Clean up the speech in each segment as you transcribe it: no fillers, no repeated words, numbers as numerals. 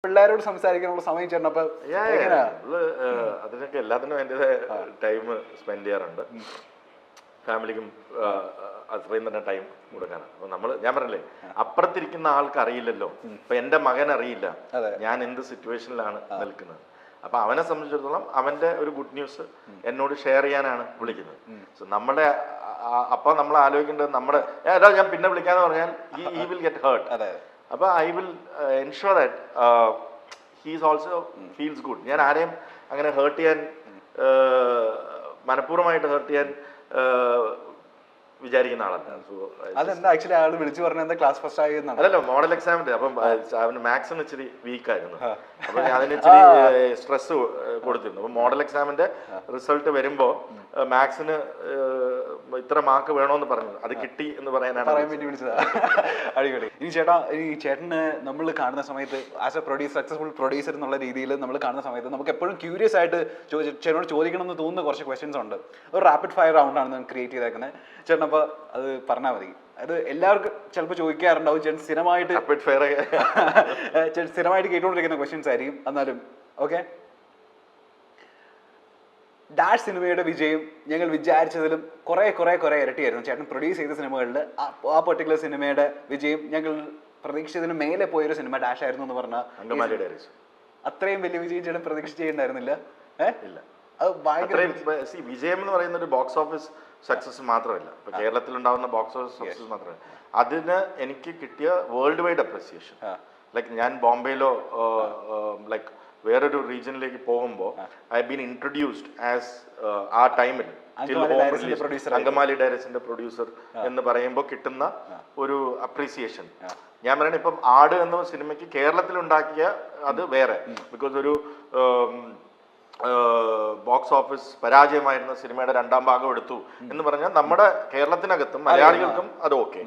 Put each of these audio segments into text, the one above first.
പിള്ളേരോട് സംസാരിക്കാനുള്ള സമയം ചേർന്നപ്പോ അതിനൊക്കെ എല്ലാത്തിനും അതിൻ്റെതായ ടൈം സ്പെൻഡ് ചെയ്യാറുണ്ട്. ഫാമിലിക്കും അത്രയും തന്നെ ടൈം കൊടുക്കാനാണ്. അപ്പൊ ഞാൻ പറഞ്ഞില്ലേ, അപ്പുറത്തിരിക്കുന്ന ആൾക്ക് അറിയില്ലല്ലോ. ഇപ്പൊ എന്റെ മകൻ അറിയില്ല ഞാൻ എന്ത് സിറ്റുവേഷനിലാണ് നിൽക്കുന്നത്. അപ്പൊ അവനെ സംബന്ധിച്ചിടത്തോളം അവന്റെ ഒരു ഗുഡ് ന്യൂസ് എന്നോട് ഷെയർ ചെയ്യാനാണ് വിളിക്കുന്നത്. സോ അപ്പൊ നമ്മൾ ആലോചിക്കേണ്ടത് ഞാൻ പിന്നെ വിളിക്കാന്ന് പറഞ്ഞാൽ he will get hurt. അപ്പൊ I will ensure that he's also feels good. ഞാൻ ആരെയും അങ്ങനെ ഹേർട്ട് ചെയ്യാൻ മനഃപൂർവ്വമായിട്ട് ഹേർട്ട് ചെയ്യാൻ വിചാരിക്കുന്ന ആളല്ല. അതെന്താ ആക്ച്വലി ആള് വിളിച്ചു പറഞ്ഞ ക്ലാസ് ഫസ്റ്റ് ആയി അതല്ലോ മോഡൽ എക്സാമിന്റെ. അപ്പം അവന് മാത്സിന് ഇച്ചിരി വീക്കായിരുന്നു. അപ്പൊ അതിന് ഇച്ചിരി സ്ട്രെസ് കൊടുത്തിരുന്നു. അപ്പൊ മോഡൽ എക്സാമിന്റെ റിസൾട്ട് വരുമ്പോ മാത്സിന് ഇത്ര മാർക്ക് വേണോന്ന് പറഞ്ഞു. അത് കിട്ടി എന്ന് പറയാനാണ് വേണ്ടി വിളിച്ചത്. അടിപൊളി. ഇനി ചേട്ടന് നമ്മൾ കാണുന്ന സമയത്ത് ആസ് എ സക്സസ്ഫുൾ പ്രൊഡ്യൂസർ എന്നുള്ള രീതിയിൽ നമ്മൾ കാണുന്ന സമയത്ത് നമുക്ക് എപ്പോഴും ക്യൂരിയസ് ആയിട്ട് ചേട്ടനോട് ചോദിക്കണം എന്ന് തോന്നുന്ന കുറച്ച് ക്വസ്റ്റ്യൻസ് ഉണ്ട്. ഒരു റാപ്പിഡ് ഫയർ റൗണ്ട് ആണ് ക്രിയേറ്റ് ചെയ്തേക്കുന്നത്. ചേട്ടൻ അപ്പൊ അത് പറഞ്ഞാൽ മതി. അത് എല്ലാവർക്കും ചിലപ്പോൾ ചോദിക്കാറുണ്ടാവും. ചേട്ടൻ സ്ഥിരമായിട്ട് കേട്ടുകൊണ്ടിരിക്കുന്ന ക്വസ്റ്റ്യൻസ് ആയിരിക്കും. എന്നാലും ഓക്കെ. ഡാഷ് സിനിമയുടെ വിജയം ഞങ്ങൾ വിചാരിച്ചതിലും കുറെ ഇരട്ടിയായിരുന്നു. ചേട്ടൻ പ്രൊഡ്യൂസ് ചെയ്ത സിനിമകളിൽ ആ പെർട്ടിക്കുലർ സിനിമയുടെ വിജയം ഞങ്ങൾ പ്രതീക്ഷിച്ചതിന് മേലെ പോയൊരു സിനിമ ഡാഷ് ആയിരുന്നു എന്ന് പറഞ്ഞാൽ അത്രയും വലിയ വിജയം ചേട്ടൻ പ്രതീക്ഷ ചെയ്യണ്ടായിരുന്നില്ല. വിജയം എന്ന് പറയുന്ന ഒരു ബോക്സ് ഓഫീസ് സക്സസ് മാത്രമല്ല, ഇപ്പൊ കേരളത്തിൽ ഉണ്ടാവുന്ന ബോക്സ് ഓഫീസ് സക്സസ് മാത്രമല്ല, അതിന് എനിക്ക് കിട്ടിയ വേൾഡ് വൈഡ് അപ്രിസിയേഷൻ. ലൈക്ക് ഞാൻ ബോംബെയിലോ ലൈക്ക് വേറൊരു റീജിയനിലേക്ക് പോകുമ്പോൾ ഐ ബീൻ ഇൻട്രൊഡ്യൂസ്ഡ് ആസ് ആ ടൈമിൽ അങ്കമാലി ഡയറീസിന്റെ പ്രൊഡ്യൂസർ എന്ന് പറയുമ്പോൾ കിട്ടുന്ന ഒരു അപ്രീസിയേഷൻ. ഞാൻ പറയണ ഇപ്പം ആട് എന്ന സിനിമയ്ക്ക് കേരളത്തിൽ ഉണ്ടാക്കിയ അത് വേറെ, ബിക്കോസ് ഒരു ബോക്സ് ഓഫീസ് പരാജയമായിരുന്ന സിനിമയുടെ രണ്ടാം ഭാഗം എടുത്തു എന്ന് പറഞ്ഞാൽ നമ്മുടെ കേരളത്തിനകത്തും മലയാളികൾക്കും അത് okay.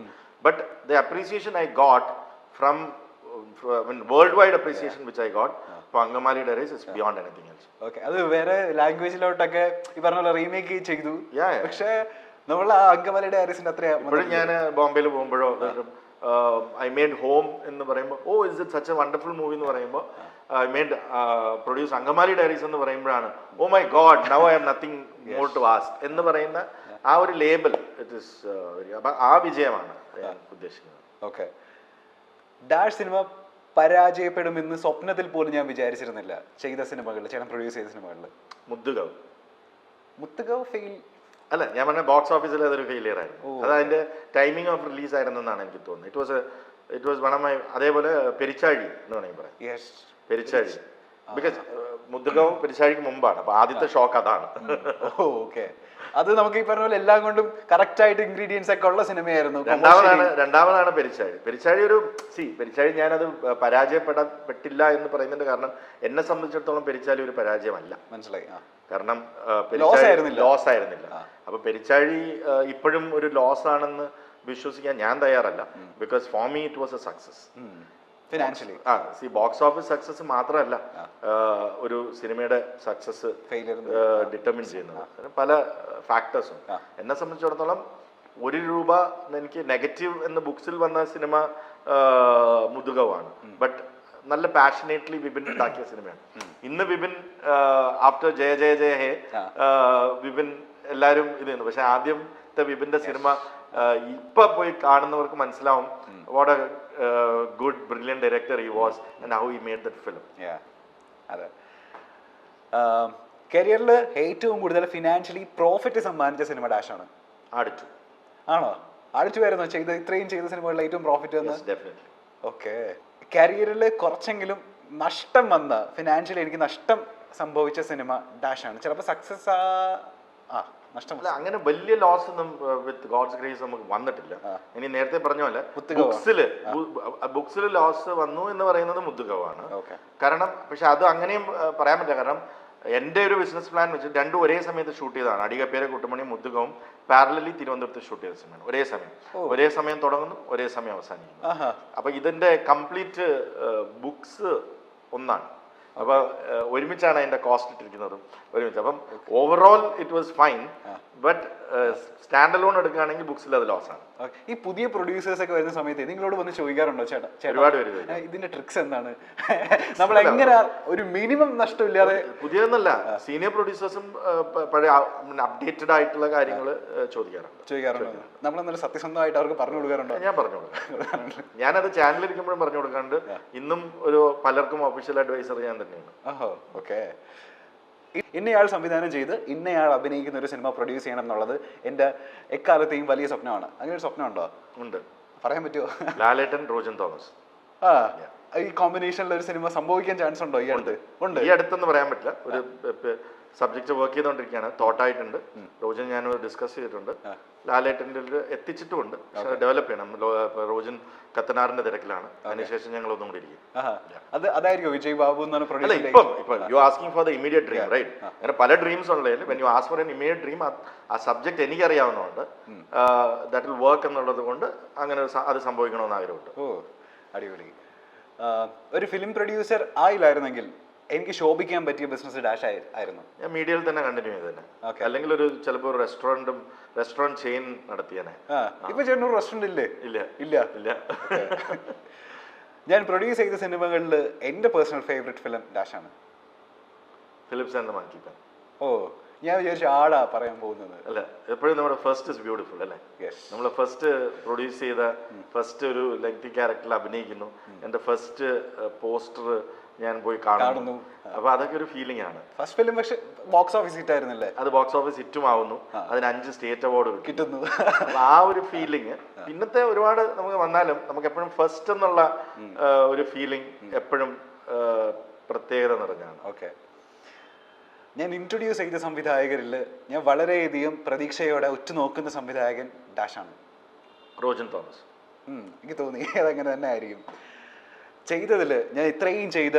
But the appreciation I got from world wide appreciation which I got for Angamali Diaries is beyond anything else. Okay, അത് വേറെ ലാംഗ്വേജിലോട്ടൊക്കെ ഈ പറഞ്ഞ പോലെ റീമേക്ക് ചെയ്തു. പക്ഷേ നമ്മൾ ആ അങ്കമാലി ഡയറീസിന്റെ അത്ര ഇപ്പോഴും ഞാൻ ബോംബെയിൽ പോകുമ്പോഴോ ഐ മെയ്ഡ് ഹോം എന്ന് പറയുമ്പോൾ is it such a wonderful movie എന്ന് പറയുമ്പോൾ I made produce Angamaly diaries എന്ന് പറയുമ്പോഴാണ് my god now I have nothing more to ask എന്ന് പറയുന്ന ആ ഒരു ലേബൽ ഇറ്റ് ഇസ്. അപ്പൊ ആ വിജയമാണ് ഞാൻ ഉദ്ദേശിക്കുന്നത്. ഓക്കെ. ഡാഷ് സിനിമ പരാജയപ്പെടുമെന്ന് സ്വപ്നത്തിൽ പോലും ഞാൻ വിചാരിച്ചിരുന്നില്ല. ചെയ്ത സിനിമകളിൽ, ചേട്ടൻ പ്രൊഡ്യൂസ് ചെയ്ത സിനിമകളിൽ മുത്തുഗവ് ഫെയിൽ അല്ല, ഞാൻ പറഞ്ഞ ബോക്സ് ഓഫീസിൽ അതൊരു ഫെയിലിയർ ആയിരുന്നു. അത് അതിന്റെ ടൈമിംഗ് ഓഫ് റിലീസ് ആയിരുന്നു എന്നാണ് എനിക്ക് തോന്നുന്നത്. It was one of my. അതേപോലെ പെരിച്ചാഴി എന്ന് വേണമെങ്കിൽ പറയാം. പെരിച്ചാഴി ബിക്കോസ് മുത്തുഗവ് പെരിച്ചാഴിക്ക് മുമ്പാണ്. അപ്പൊ ആദ്യത്തെ ഷോക്ക് അതാണ്. ഓക്കെ. അത് നമുക്ക് ഈ പറഞ്ഞ പോലെ എല്ലാം കൊണ്ടും കറക്റ്റ് ആയിട്ട് ഇൻഗ്രീഡിയൻസ് ഒക്കെ ഉള്ള സിനിമയായിരുന്നു. രണ്ടാമതാണ് പെരിച്ചാഴി. പെരിച്ചാഴി ഒരു പെരിച്ചാഴി ഞാനത് പരാജയപ്പെട്ടില്ല എന്ന് പറയുന്നതിന്റെ കാരണം എന്നെ സംബന്ധിച്ചിടത്തോളം പെരിച്ചാഴി ഒരു പരാജയമല്ല. മനസ്സിലായി. കാരണം ലോസ് ആയിരുന്നില്ല. അപ്പൊ പെരിച്ചാഴി ഇപ്പോഴും ഒരു ലോസ് ആണെന്ന് വിശ്വസിക്കാൻ ഞാൻ തയ്യാറല്ല. Because for me it was A success financially. Box office success മാത്രമല്ല ഒരു സിനിമയുടെ സക്സസ് ഡിറ്റർമിൻ ചെയ്യുന്നത് പല ഫാക്ടേഴ്സും. എന്നെ സംബന്ധിച്ചിടത്തോളം ₹1 എനിക്ക് നെഗറ്റീവ് എന്ന് ബുക്സിൽ വന്ന സിനിമ മുതുകവാണ്. ബട്ട് നല്ല പാഷനേറ്റ്ലി വിപിൻ ഉണ്ടാക്കിയ സിനിമയാണ്. ഇന്ന് വിപിൻ ആഫ്റ്റർ ജയ ജയ ജയ ഹേ വിപിൻ എല്ലാവരും ഇത് ചെയ്യുന്നു. പക്ഷെ ആദ്യത്തെ വിപിന്റെ സിനിമ ഇപ്പൊ പോയി കാണുന്നവർക്ക് മനസ്സിലാവും what A good brilliant director he was and how he made that film. അതെ. കരിയറിൽ ഏറ്റവും കൂടുതൽ ഫിനാൻഷ്യലി പ്രോഫിറ്റ് സമ്മാനിച്ച സിനിമ ഡാഷ് ആണ്. ആടിച്ചു ആണോ? ആടിച്ചുവായിരുന്നോ ഇത്രയും ചെയ്ത സിനിമകളിൽ ഏറ്റവും പ്രോഫിറ്റ് വന്ന്? ഓക്കെ. കരിയറിൽ കുറച്ചെങ്കിലും നഷ്ടം വന്ന, ഫിനാൻഷ്യലി എനിക്ക് നഷ്ടം സംഭവിച്ച സിനിമ ഡാഷ് ആണ്. ചിലപ്പോൾ സക്സസ് നഷ്ടമല്ല, അങ്ങനെ വലിയ ലോസ് ഒന്നും വിത്ത് ഗോഡ്സ് ഗ്രേസ് നമുക്ക് വന്നിട്ടില്ല. ഇനി നേരത്തെ പറഞ്ഞ പോലെ ബുക്സിൽ ലോസ് വന്നു എന്ന് പറയുന്നത് മുത്തുകവാണ്. കാരണം പക്ഷെ അത് അങ്ങനെയും പറയാൻ പറ്റില്ല. കാരണം എൻ്റെ ഒരു ബിസിനസ് പ്ലാൻ വെച്ച് രണ്ടും ഒരേ സമയത്ത് ഷൂട്ട് ചെയ്തതാണ്. അടികപ്പേരെ കുട്ടുമണി മുത്തുകവും പാരലലി തിരുവനന്തപുരത്ത് ഷൂട്ട് ചെയ്ത സിനിമയാണ്. ഒരേ സമയം തുടങ്ങുന്നു, ഒരേ സമയം അവസാനിക്കുന്നു. അപ്പൊ ഇതിന്റെ കംപ്ലീറ്റ് ബുക്സ് ഒന്നാണ്. അപ്പോൾ ഒരുമിച്ചാണ് അതിൻ്റെ കോസ്റ്റ് ഇട്ടിരിക്കുന്നതും ഒരുമിച്ച്. അപ്പം overall it was fine, but stand alone എടുക്കുകയാണെങ്കിൽ ബുക്സിൽ അത് ലോസ് ആണ്. ഈ പുതിയ പ്രൊഡ്യൂസേഴ്സ് ഒക്കെ വരുന്ന സമയത്ത് നിങ്ങളോട് വന്ന് ചോദിക്കാറുണ്ടോ ചേട്ടാ ഒരുപാട് പേര് ഇതിന്റെ ട്രിക്സ് എന്താണ്, നമ്മൾ എങ്ങനെ ഒരു മിനിമം നഷ്ടമില്ലാതെ? പുതിയതെന്നല്ല, സീനിയർ പ്രൊഡ്യൂസേഴ്സും പഴയ അപ്ഡേറ്റഡ് ആയിട്ടുള്ള കാര്യങ്ങൾ ചോദിക്കാറുണ്ട്. നമ്മൾ എന്നാലും സത്യസന്ധമായിട്ട് അവർക്ക് പറഞ്ഞു കൊടുക്കാറുണ്ടോ? ഞാൻ പറഞ്ഞു കൊടുക്കാം. ഞാനത് ചാനലിരിക്കുമ്പോഴും പറഞ്ഞു കൊടുക്കാണ്ട് ഇന്നും ഒരു പലർക്കും ഒഫീഷ്യൽ അഡ്വൈസർ ഞാൻ തന്നെയാണ്. ഓക്കെ. ഇന്നയാൾ സംവിധാനം ചെയ്ത് ഇന്നയാൾ അഭിനയിക്കുന്ന ഒരു സിനിമ പ്രൊഡ്യൂസ് ചെയ്യണം എന്നുള്ളത് എൻ്റെ എക്കാലത്തെയും വലിയ സ്വപ്നമാണ്. അങ്ങനെ ഒരു സ്വപ്നം ഉണ്ടോ? ഉണ്ട്. പറയാൻ പറ്റുമോ? ലാലേട്ടൻ, റോജൻ തോമസ്. ഈ കോമ്പിനേഷനിൽ ഒരു സിനിമ സംഭവിക്കാൻ ചാൻസ് ഉണ്ടോ? ഈ അടുത്തെന്ന് പറയാൻ പറ്റില്ല. ഒരു സബ്ജക്റ്റ് വർക്ക് ചെയ്തുകൊണ്ടിരിക്കുകയാണ്, തോട്ടായിട്ടുണ്ട്. റോജൻ ഞാൻ ഡിസ്കസ് ചെയ്തിട്ടുണ്ട്. ലാലേട്ടൻ്റെ എത്തിച്ചിട്ടുമുണ്ട്, പക്ഷെ ഡെവലപ്പ് ചെയ്യണം. റോജൻ കത്തനാറിന്റെ തിരക്കിലാണ്. അതിനുശേഷം ഞങ്ങൾ ഒന്നും കൂടി ഇരിക്കും. അതായിരിക്കും വിജയ് ബാബു എന്നാണ് പ്രൊഡ്യൂസർ. ഇപ്പം you asking for the immediate dream, right? അങ്ങനെ പല ഡ്രീംസ് ഉള്ളതിൽ when you ask for an immediate dream, ആ സബ്ജക്ട് എനിക്കറിയാവുന്നതുകൊണ്ട് ദാറ്റ് വിൽ വർക്ക് എന്നുള്ളത് കൊണ്ട് അങ്ങനെ അത് സംഭവിക്കണമെന്ന് ആഗ്രഹമുണ്ട്. ഓ, അടിപൊളി. ഒരു ഫിലിം പ്രൊഡ്യൂസർ ആയില്ലായിരുന്നെങ്കിൽ എനിക്ക് ശോഭിക്കാൻ പറ്റിയ ബിസിനസ് ഡാഷ് ആയിരുന്നു. ഞാൻ മീഡിയയിൽ തന്നെ കണ്ടിന്യൂ ചെയ്തേനെ, അല്ലെങ്കിൽ ഒരു ചിലപ്പോൾ റെസ്റ്റോറന്റ് ചെയിൻ നടത്തിയേനെ. ഇപ്പൊ ചേട്ടൻ ഒരു റെസ്റ്റോറന്റ് ഇല്ലേ? ഇല്ല. ഞാൻ പ്രൊഡ്യൂസ് ചെയ്ത സിനിമകളിൽ എന്റെ പേഴ്സണൽ ഫേവറേറ്റ് ഫിലിം ഡാഷ് ആണ്. ഫിലിപ്സ് ആൻഡ് ദ മങ്കി മാൻ. ഓ, ഞാൻ വിചാരിച്ച ആടാ പറയാൻ പോകുന്നത്. അല്ല, എപ്പോഴും നമ്മുടെ ഫസ്റ്റ് ഇസ് ബ്യൂട്ടിഫുൾ അല്ലേ? നമ്മൾ ഫസ്റ്റ് പ്രൊഡ്യൂസ് ചെയ്ത ഫസ്റ്റ് ഒരു ലെങ്തി ക്യാരക്ടറിൽ അഭിനയിക്കുന്നു. എൻ്റെ ഫസ്റ്റ് പോസ്റ്റർ ഞാൻ പോയി കാണുന്നു. അപ്പൊ അതൊക്കെ ഒരു ഫീലിംഗ് ആണ്. ഫസ്റ്റ് ഫിലിം പക്ഷെ ബോക്സ് ഓഫീസ് ഹിറ്റ് ആയിരുന്നില്ലേ? അത് ബോക്സ് ഓഫീസ് ഹിറ്റും ആവുന്നു, അതിന് 5 സ്റ്റേറ്റ് അവാർഡ് കിട്ടുന്നു. ആ ഒരു ഫീലിംഗ് പിന്നത്തെ ഒരുപാട് നമുക്ക് വന്നാലും നമുക്ക് എപ്പോഴും ഫസ്റ്റ് എന്നുള്ള ഒരു ഫീലിംഗ് എപ്പോഴും പ്രത്യേകത നിറഞ്ഞാണ്. ഓക്കെ. ഞാൻ ഇൻട്രൊഡ്യൂസ് ചെയ്ത സംവിധായകരിൽ ഞാൻ വളരെയധികം പ്രതീക്ഷയോടെ ഉറ്റുനോക്കുന്ന സംവിധായകൻ ഡാഷാണ്. റോജൻ തോമസ്. എനിക്ക് തോന്നി അതങ്ങനെ തന്നെ ആയിരിക്കും. ചെയ്തതിൽ ഞാൻ ഇത്രയും ചെയ്ത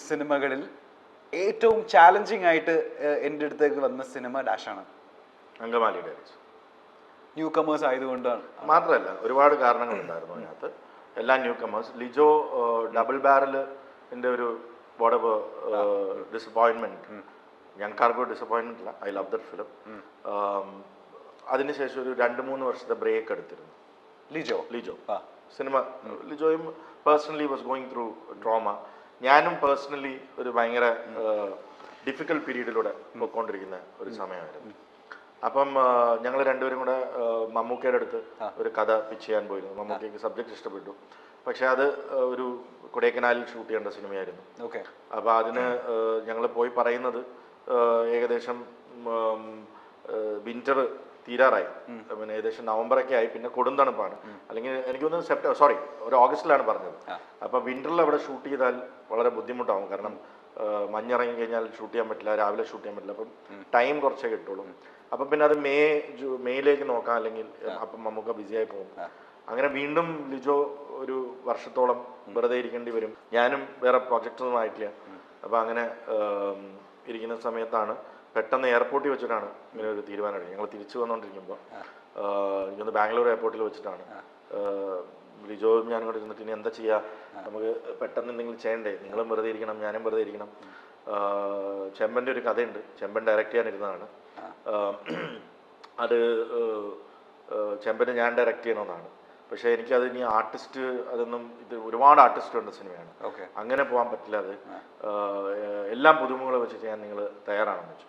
സിനിമകളിൽ ഏറ്റവും ചാലഞ്ചിങ് ആയിട്ട് എൻ്റെ അടുത്തേക്ക് വന്ന സിനിമ ഡാഷാണ്. അങ്കമാലി ഡയറീസ്. ന്യൂ കമേഴ്സ് ആയതുകൊണ്ടാണ് മാത്രമല്ല, ഒരുപാട് കാരണങ്ങളുണ്ടായിരുന്നു അതിനകത്ത്. എല്ലാ ന്യൂ കമേഴ്സ്. ലിജോ ഡബിൾ ബാരലിൻ്റെ ഒരു വോട്ടെവർ ഡിസപ്പോയിൻമെൻറ്റ്, ഞങ്ങൾക്കാർക്കും ഡിസപ്പോയിൻമെൻ്റ് ഇല്ല. I love that film. അതിനുശേഷം ഒരു 2-3 വർഷത്തെ ബ്രേക്ക് എടുത്തിരുന്നു ലിജോ സിനിമ. ലിജോയും personally was going through drama. ഞാനും പേഴ്സണലി ഒരു ഭയങ്കര ഡിഫിക്കൽട്ട് പീരീഡിലൂടെ പോയിക്കൊണ്ടിരിക്കുന്ന ഒരു സമയമായിരുന്നു. അപ്പം ഞങ്ങൾ രണ്ടുപേരും കൂടെ മമ്മൂക്കയുടെ അടുത്ത് ഒരു കഥ പിച്ച് ചെയ്യാൻ പോയിരുന്നു. മമ്മൂക്കയ്ക്ക് സബ്ജക്റ്റ് ഇഷ്ടപ്പെട്ടു, പക്ഷെ അത് ഒരു കൊടൈക്കനാലിൽ ഷൂട്ട് ചെയ്യേണ്ട സിനിമയായിരുന്നു. അപ്പോൾ അതിന് ഞങ്ങൾ പോയി പറയുന്നത് ഏകദേശം വിന്റർ തീരാറായി, പിന്നെ ഏകദേശം നവംബറൊക്കെ ആയി, പിന്നെ കൊടും തണുപ്പാണ്. അല്ലെങ്കിൽ എനിക്കൊന്ന് ഒരു ഓഗസ്റ്റിലാണ് പറഞ്ഞത്. അപ്പം വിന്ററിൽ അവിടെ ഷൂട്ട് ചെയ്താൽ വളരെ ബുദ്ധിമുട്ടാവും, കാരണം മഞ്ഞിറങ്ങി കഴിഞ്ഞാൽ ഷൂട്ട് ചെയ്യാൻ പറ്റില്ല, രാവിലെ ഷൂട്ട് ചെയ്യാൻ പറ്റില്ല. അപ്പം ടൈം കുറച്ചേ കിട്ടുള്ളൂ. അപ്പം പിന്നെ അത് മെയ്യിലേക്ക് നോക്കാം, അല്ലെങ്കിൽ അപ്പം നമുക്ക് ബിസിയായി പോകും. അങ്ങനെ വീണ്ടും ലിജോ ഒരു വർഷത്തോളം വെറുതെ ഇരിക്കേണ്ടി വരും. ഞാനും വേറെ പ്രോജക്റ്റൊന്നും ആയിട്ടില്ല. അപ്പം അങ്ങനെ ഇരിക്കുന്ന സമയത്താണ് പെട്ടെന്ന് എയർപോർട്ടിൽ വെച്ചിട്ടാണ് ഇങ്ങനെ ഒരു തീരുമാനം എടുക്കുന്നത്. ഞങ്ങൾ തിരിച്ചു വന്നുകൊണ്ടിരിക്കുമ്പോൾ എനിക്കൊന്ന് ബാംഗ്ലൂർ എയർപോർട്ടിൽ വെച്ചിട്ടാണ് ലിജോയും ഞാനും കൂടെ ഇരുന്നിട്ട് ഇനി എന്താ ചെയ്യുക, നമുക്ക് പെട്ടെന്ന് എന്തെങ്കിലും ചെയ്യണ്ടേ, നിങ്ങളും വെറുതെ ഇരിക്കണം, ഞാനും വെറുതെ ഇരിക്കണം. ചെമ്പൻ്റെ ഒരു കഥയുണ്ട്, ചെമ്പൻ ഡയറക്റ്റ് ചെയ്യാനിരുന്നതാണ്. അത് ചെമ്പന് ഞാൻ ഡയറക്റ്റ് ചെയ്യണമെന്നാണ്. പക്ഷേ എനിക്കത് ഇനി ആർട്ടിസ്റ്റ് അതൊന്നും, ഇത് ഒരുപാട് ആർട്ടിസ്റ്റ് ഉണ്ട് സിനിമയാണ്, അങ്ങനെ പോകാൻ പറ്റില്ല. അത് എല്ലാം പുതുമുകളെ വെച്ചിട്ട് ഞാൻ നിങ്ങൾ തയ്യാറാണെന്ന് വെച്ചു.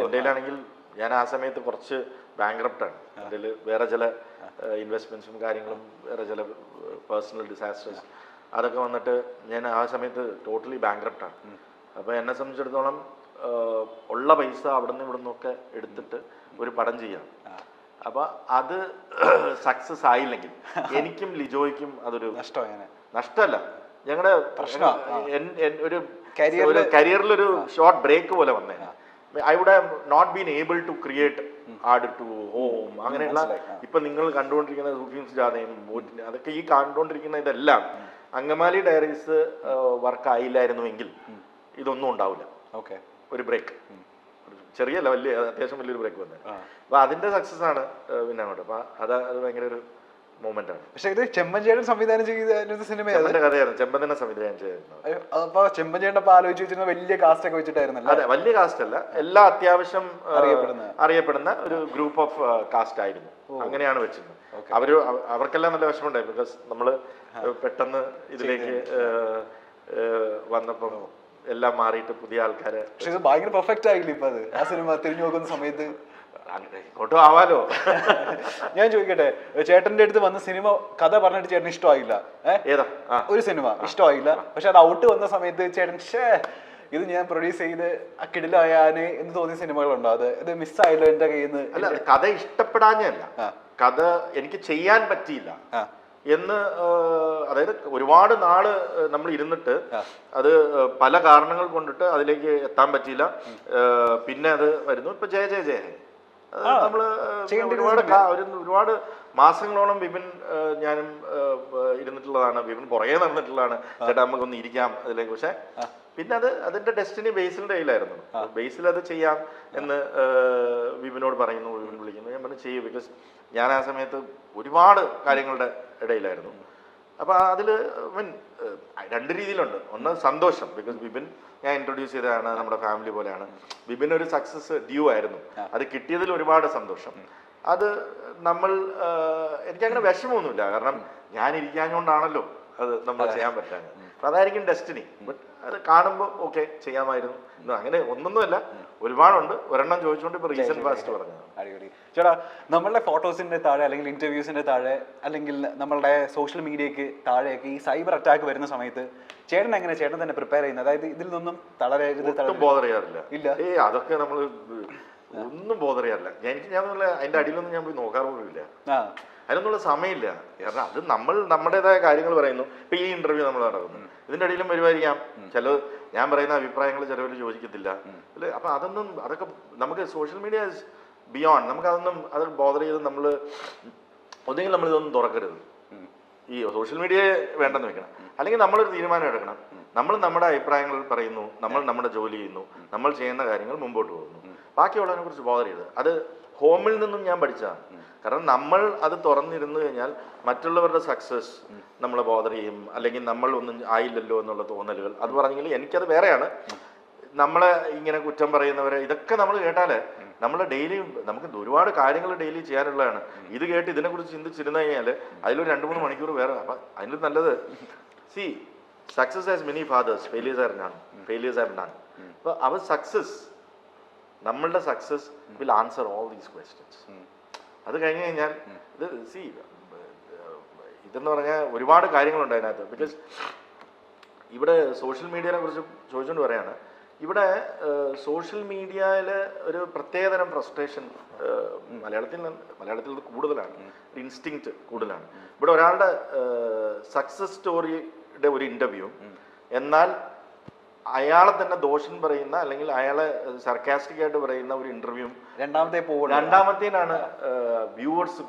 എൻ്റെ കയ്യിലാണെങ്കിൽ ഞാൻ ആ സമയത്ത് കുറച്ച് ബാങ്ക്രപ്റ്റാണ്. അതിൽ വേറെ ചില ഇൻവെസ്റ്റ്മെൻറ്റ്സും കാര്യങ്ങളും, വേറെ ചില പേഴ്സണൽ ഡിസാസ്റ്റേഴ്സ് അതൊക്കെ വന്നിട്ട് ഞാൻ ആ സമയത്ത് ടോട്ടലി ബാങ്ക്രപ്റ്റാണ്. അപ്പോൾ എന്നെ സംബന്ധിച്ചിടത്തോളം ഉള്ള പൈസ അവിടെ നിന്ന് ഇവിടെ നിന്നൊക്കെ എടുത്തിട്ട് ഒരു പടം ചെയ്യാം. അപ്പൊ അത് സക്സസ് ആയില്ലെങ്കിൽ എനിക്കും ലിജോയ്ക്കും അതൊരു നഷ്ടമല്ല, ഞങ്ങളുടെ ഒരു കരിയറിലൊരു ഷോർട്ട് ബ്രേക്ക് പോലെ വന്നേ. I would have not been able to create art to home, അങ്ങനെയുള്ള ഇപ്പൊ നിങ്ങൾ കണ്ടുകൊണ്ടിരിക്കുന്ന സൂഫീംസ് ജാഥയും അതൊക്കെ ഈ കണ്ടുകൊണ്ടിരിക്കുന്ന ഇതെല്ലാം അങ്കമാലി ഡയറീസ് വർക്ക് ആയില്ലായിരുന്നുവെങ്കിൽ ഇതൊന്നും ഉണ്ടാവില്ല. ഒരു ബ്രേക്ക്, ചെറിയല്ല, വലിയ അത്യാവശ്യം വലിയൊരു ബ്രേക്ക് വന്നത്. അപ്പൊ അതിന്റെ സക്സസ് ആണ് പിന്നെ അങ്ങോട്ട്. അപ്പൊ അത് ഭയങ്കര ഒരു മൊമെന്റ് ആണ്. പക്ഷെ ഇത് ചെമ്പൻചേട്ടൻ സംവിധാനം ചെയ്ത സിനിമയാണ്. ചെമ്പന്റെ കഥയായിരുന്നു, ചെമ്പൻ തന്നെ സംവിധാനം ചെയ്തിരുന്നത്. അപ്പൊ ചെമ്പൻചേട്ടൻ അപ്പൊ ആലോചിച്ച് വെച്ചിരുന്ന വലിയ കാസ്റ്റ് ഒക്കെ വെച്ചിട്ടായിരുന്നല്ലോ. അതെ, വലിയ കാസ്റ്റ് അല്ല, എല്ലാ അത്യാവശ്യം അറിയപ്പെടുന്ന ഒരു ഗ്രൂപ്പ് ഓഫ് കാസ്റ്റ് ആയിരുന്നു. അങ്ങനെയാണ് വെച്ചിരുന്നത്. അവർക്കെല്ലാം നല്ല വിഷമമുണ്ടായി. ബിക്കോസ് നമ്മള് പെട്ടെന്ന് ഇതിലേക്ക് വന്നപ്പം എല്ലാം മാറിയിട്ട് പുതിയ ആൾക്കാരെ. പക്ഷെ ഇത് ഭയങ്കര പെർഫെക്റ്റ് ആയില്ല ഇപ്പൊ അത്, ആ സിനിമ തിരിഞ്ഞു നോക്കുന്ന സമയത്ത്. ഇങ്ങോട്ടും ആവാലോ. ഞാൻ ചോദിക്കട്ടെ, ചേട്ടന്റെ അടുത്ത് വന്ന സിനിമ കഥ പറഞ്ഞിട്ട് ചേട്ടന് ഇഷ്ടമായില്ല? ഏതാ ഒരു സിനിമ ഇഷ്ടമായില്ല, പക്ഷെ അത് ഔട്ട് വന്ന സമയത്ത് ചേട്ടൻ ഇത് ഞാൻ പ്രൊഡ്യൂസ് ചെയ്ത് കിടിലായാന് എന്ന് തോന്നിയ സിനിമകളുണ്ടോ? ഇത് മിസ്സായല്ലോ എന്റെ കയ്യിൽ നിന്ന്. അല്ല, കഥ ഇഷ്ടപ്പെടാഞ്ഞല്ല, കഥ എനിക്ക് ചെയ്യാൻ പറ്റിയില്ല എന്ന്. അതായത് ഒരുപാട് നാള് നമ്മൾ ഇരുന്നിട്ട് അത് പല കാരണങ്ങൾ കൊണ്ടിട്ട് അതിലേക്ക് എത്താൻ പറ്റിയില്ല. പിന്നെ അത് വരുന്നു ഇപ്പൊ ജയ ജയ ജയ. നമ്മള് ഒരുപാട് മാസങ്ങളോളം വിപിൻ ഞാനും ഇരുന്നിട്ടുള്ളതാണ്. വിപിൻ പുറകെ നടന്നിട്ടുള്ളതാണ്, ചേട്ടാ നമുക്കൊന്ന് ഇരിക്കാം അതിലേക്ക്. പക്ഷെ പിന്നെ അതിന്റെ ഡെസ്റ്റിനി ബേസിലിന്റെ കയ്യിലായിരുന്നു. ബേസിൽ അത് ചെയ്യാം എന്ന് വിപിനോട് പറയുന്നു, വിപിൻ വിളിക്കുന്നു. ഞാൻ പറഞ്ഞു ചെയ്യൂ, ബിക്കോസ് ഞാൻ ആ സമയത്ത് ഒരുപാട് കാര്യങ്ങളുടെ ഇടയിലായിരുന്നു. അപ്പൊ അതില് രണ്ട് രീതിയിലുണ്ട്. ഒന്ന് സന്തോഷം, ബിക്കോസ് വിപിൻ ഞാൻ ഇൻട്രൊഡ്യൂസ് ചെയ്തതാണ്, നമ്മുടെ ഫാമിലി പോലെയാണ്. വിപിൻ ഒരു സക്സസ് ഡ്യൂ ആയിരുന്നു, അത് കിട്ടിയതിൽ ഒരുപാട് സന്തോഷം. അത് നമ്മൾ എനിക്കങ്ങനെ വിഷമമൊന്നുമില്ല, കാരണം ഞാൻ ഇരിക്കാഞ്ഞോണ്ടാണല്ലോ അത് നമ്മൾ ചെയ്യാൻ പറ്റാഞ്ഞത്. അപ്പൊ അതായിരിക്കും ഡെസ്റ്റിനി. ബട്ട് അത് കാണുമ്പോൾ ഓക്കെ ചെയ്യാമായിരുന്നു. അങ്ങനെ ഒന്നൊന്നുമല്ല, ഒരുപാടുണ്ട്. ഒരെണ്ണം ചോദിച്ചുകൊണ്ട് ഇപ്പൊ റീസെന്റ് പാസ്റ്റ് പറഞ്ഞത്. അടിപൊളി ചേട്ടാ. നമ്മളുടെ ഫോട്ടോസിന്റെ താഴെ അല്ലെങ്കിൽ ഇന്റർവ്യൂസിന്റെ താഴെ അല്ലെങ്കിൽ നമ്മളുടെ സോഷ്യൽ മീഡിയക്ക് താഴെയൊക്കെ ഈ സൈബർ അറ്റാക്ക് വരുന്ന സമയത്ത് ചേട്ടൻ എങ്ങനെ ചേട്ടൻ തന്നെ പ്രിപ്പയർ ചെയ്യുന്നത്? അതായത് ഇതിൽ നിന്നും ബോധർ ചെയ്യാറില്ല. ഇല്ല, അതൊക്കെ നമ്മൾ ഒന്നും ബോധർ ചെയ്യാറില്ല. ഞാൻ അതിന്റെ അടിയിലൊന്നും ഞാൻ പോയി നോക്കാറുമില്ല. അതിനൊന്നുള്ള സമയമില്ല. കാരണം അത് നമ്മൾ നമ്മുടേതായ കാര്യങ്ങൾ പറയുന്നു. ഇപ്പൊ ഈ ഇന്റർവ്യൂ നമ്മൾ നടക്കുന്നു, ഇതിന്റെ അടിയിലും വരുമായിരിക്കാം ചില ഞാൻ പറയുന്ന അഭിപ്രായങ്ങൾ ചിലവർ യോജിക്കത്തില്ല അല്ലേ. അപ്പൊ അതൊക്കെ നമുക്ക് സോഷ്യൽ മീഡിയ ബിയോണ്ട്, നമുക്ക് അത് ബോധർ ചെയ്ത് നമ്മൾ ഒന്നെങ്കിൽ നമ്മൾ ഇതൊന്നും തുറക്കരുത്, ഈ സോഷ്യൽ മീഡിയയെ വേണ്ടെന്ന് വെക്കണം. അല്ലെങ്കിൽ നമ്മളൊരു തീരുമാനം എടുക്കണം. നമ്മൾ നമ്മുടെ അഭിപ്രായങ്ങൾ പറയുന്നു, നമ്മൾ നമ്മുടെ ജോലി ചെയ്യുന്നു, നമ്മൾ ചെയ്യുന്ന കാര്യങ്ങൾ മുമ്പോട്ട് പോകുന്നു. ബാക്കിയുള്ളതിനെ കുറിച്ച് ബോധർ ചെയ്ത് അത് ഹോമിൽ നിന്നും ഞാൻ പഠിച്ചതാണ്. കാരണം നമ്മൾ അത് തുറന്നിരുന്നു കഴിഞ്ഞാൽ മറ്റുള്ളവരുടെ സക്സസ് നമ്മളെ ബോധർ ചെയ്യും, അല്ലെങ്കിൽ നമ്മൾ ഒന്നും ആയില്ലല്ലോ എന്നുള്ള തോന്നലുകൾ. അത് പറഞ്ഞെങ്കിൽ എനിക്കത് വേറെയാണ്. നമ്മളെ ഇങ്ങനെ കുറ്റം പറയുന്നവരെ ഇതൊക്കെ നമ്മൾ കേട്ടാല് നമ്മൾ ഡെയിലി നമുക്ക് ഒരുപാട് കാര്യങ്ങൾ ഡെയിലി ചെയ്യാനുള്ളതാണ്. ഇത് കേട്ട് ഇതിനെക്കുറിച്ച് ചിന്തിച്ചിരുന്നു കഴിഞ്ഞാൽ അതിലൊരു 2-3 മണിക്കൂർ വേറെ. അപ്പം അതിന് നല്ലത് success has many fathers, failures have none. അപ്പോൾ അവർ സക്സസ്, നമ്മളുടെ success will answer all these questions. അത് കഴിഞ്ഞ് കഴിഞ്ഞാൽ ഇതെന്ന് പറഞ്ഞാൽ ഒരുപാട് കാര്യങ്ങളുണ്ട് അതിനകത്ത്. ബിക്കോസ് ഇവിടെ സോഷ്യൽ മീഡിയനെ കുറിച്ച് ചോദിച്ചുകൊണ്ട് പറയാണ്, ഇവിടെ സോഷ്യൽ മീഡിയയിൽ ഒരു പ്രത്യേകതരം ഫ്രസ്ട്രേഷൻ മലയാളത്തിൽ കൂടുതലാണ്, ഇൻസ്റ്റിങ്ക്റ്റ് കൂടുതലാണ്. ഇവിടെ ഒരാളുടെ സക്സസ് സ്റ്റോറിയുടെ ഒരു ഇന്റർവ്യൂ, എന്നാൽ അയാളെ തന്നെ ദോഷം പറയുന്ന അല്ലെങ്കിൽ അയാളെ സർക്കാസ്റ്റിക് ആയിട്ട് പറയുന്ന ഒരു ഇന്റർവ്യൂ രണ്ടാമത്തേനാണ് വ്യൂവേഴ്സ്.